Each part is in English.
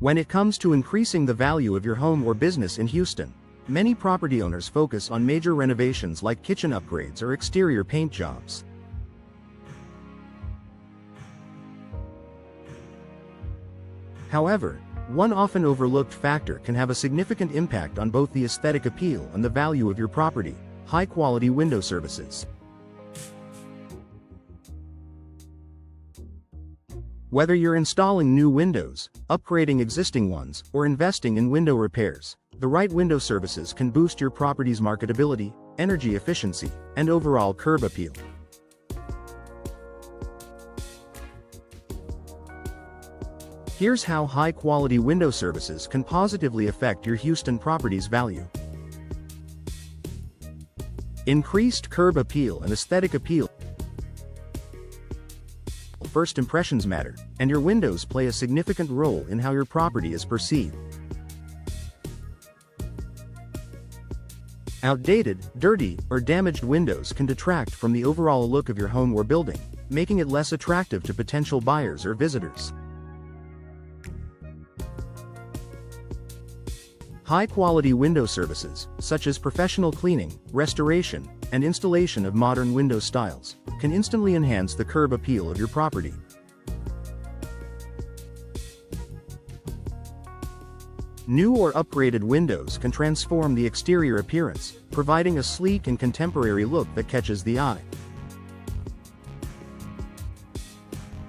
When it comes to increasing the value of your home or business in Houston, many property owners focus on major renovations like kitchen upgrades or exterior paint jobs. However, one often overlooked factor can have a significant impact on both the aesthetic appeal and the value of your property: high-quality window services. Whether you're installing new windows, upgrading existing ones, or investing in window repairs, the right window services can boost your property's marketability, energy efficiency, and overall curb appeal. Here's how high-quality window services can positively affect your Houston property's value. Increased curb appeal and aesthetic appeal. First impressions matter, and your windows play a significant role in how your property is perceived. Outdated, dirty, or damaged windows can detract from the overall look of your home or building, making it less attractive to potential buyers or visitors. High-quality window services, such as professional cleaning, restoration, and installation of modern window styles, can instantly enhance the curb appeal of your property. New or upgraded windows can transform the exterior appearance, providing a sleek and contemporary look that catches the eye.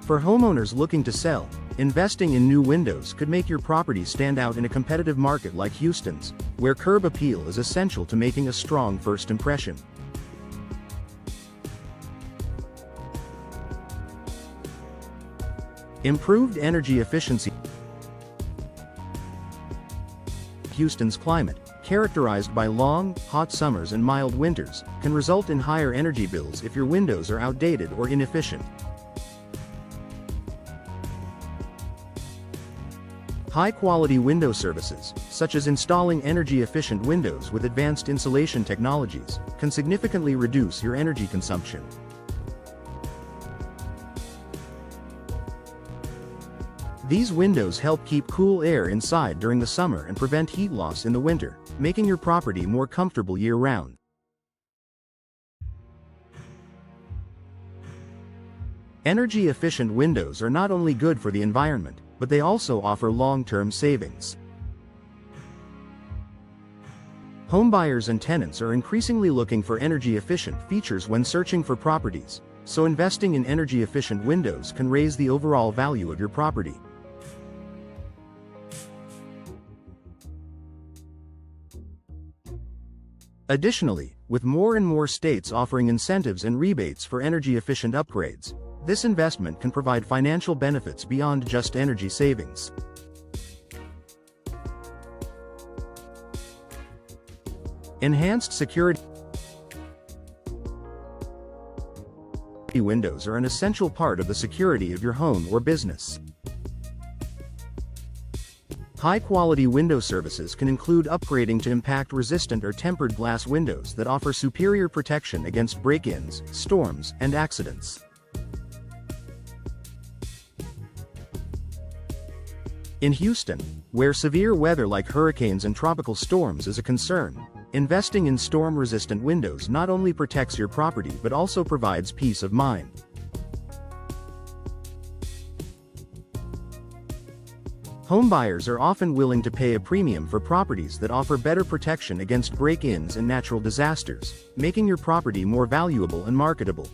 For homeowners looking to sell, investing in new windows could make your property stand out in a competitive market like Houston's, where curb appeal is essential to making a strong first impression. Improved energy efficiency. Houston's climate, characterized by long, hot summers and mild winters, can result in higher energy bills if your windows are outdated or inefficient. High-quality window services, such as installing energy-efficient windows with advanced insulation technologies, can significantly reduce your energy consumption. These windows help keep cool air inside during the summer and prevent heat loss in the winter, making your property more comfortable year-round. Energy-efficient windows are not only good for the environment, but they also offer long-term savings. Homebuyers and tenants are increasingly looking for energy-efficient features when searching for properties, so investing in energy-efficient windows can raise the overall value of your property. Additionally, with more and more states offering incentives and rebates for energy-efficient upgrades, this investment can provide financial benefits beyond just energy savings. Enhanced security. Windows are an essential part of the security of your home or business. High-quality window services can include upgrading to impact-resistant or tempered glass windows that offer superior protection against break-ins, storms, and accidents. In Houston, where severe weather like hurricanes and tropical storms is a concern, investing in storm-resistant windows not only protects your property but also provides peace of mind. Homebuyers are often willing to pay a premium for properties that offer better protection against break-ins and natural disasters, making your property more valuable and marketable.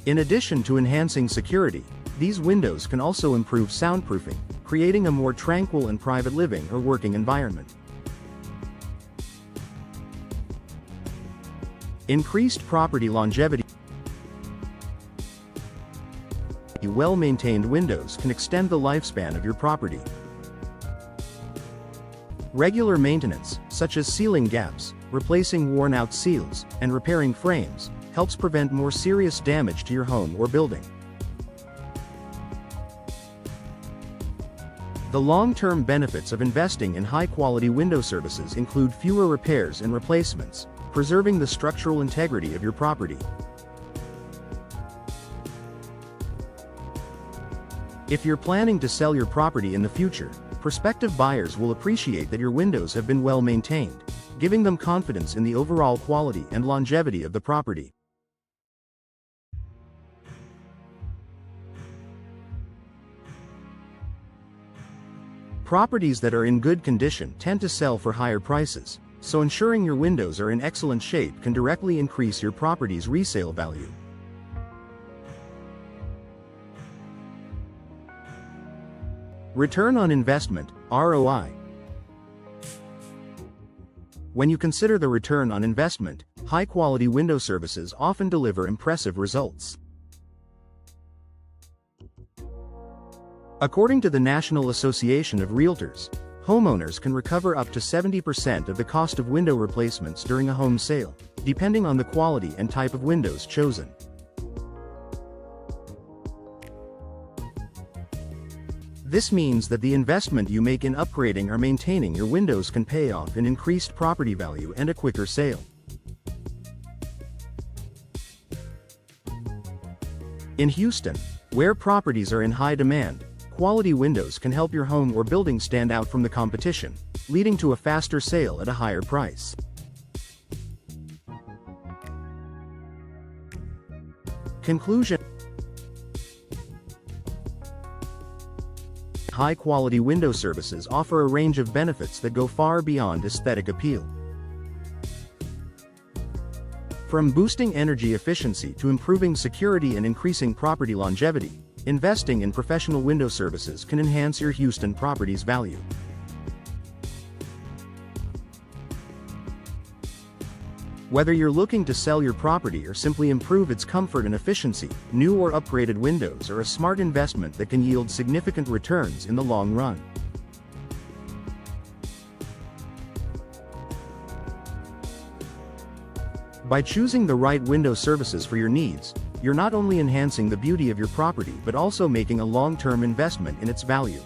In addition to enhancing security, these windows can also improve soundproofing, creating a more tranquil and private living or working environment. Increased property longevity. Well-maintained windows can extend the lifespan of your property. Regular maintenance, such as sealing gaps, replacing worn-out seals, and repairing frames, helps prevent more serious damage to your home or building. The long-term benefits of investing in high-quality window services include fewer repairs and replacements, preserving the structural integrity of your property. If you're planning to sell your property in the future, prospective buyers will appreciate that your windows have been well maintained, giving them confidence in the overall quality and longevity of the property. Properties that are in good condition tend to sell for higher prices, so ensuring your windows are in excellent shape can directly increase your property's resale value. Return on investment, ROI. When you consider the return on investment, high-quality window services often deliver impressive results. According to the National Association of Realtors, homeowners can recover up to 70% of the cost of window replacements during a home sale, depending on the quality and type of windows chosen. This means that the investment you make in upgrading or maintaining your windows can pay off in increased property value and a quicker sale. In Houston, where properties are in high demand, quality windows can help your home or building stand out from the competition, leading to a faster sale at a higher price. Conclusion: high-quality window services offer a range of benefits that go far beyond aesthetic appeal. From boosting energy efficiency to improving security and increasing property longevity, investing in professional window services can enhance your Houston property's value. Whether you're looking to sell your property or simply improve its comfort and efficiency, new or upgraded windows are a smart investment that can yield significant returns in the long run. By choosing the right window services for your needs, you're not only enhancing the beauty of your property but also making a long-term investment in its value.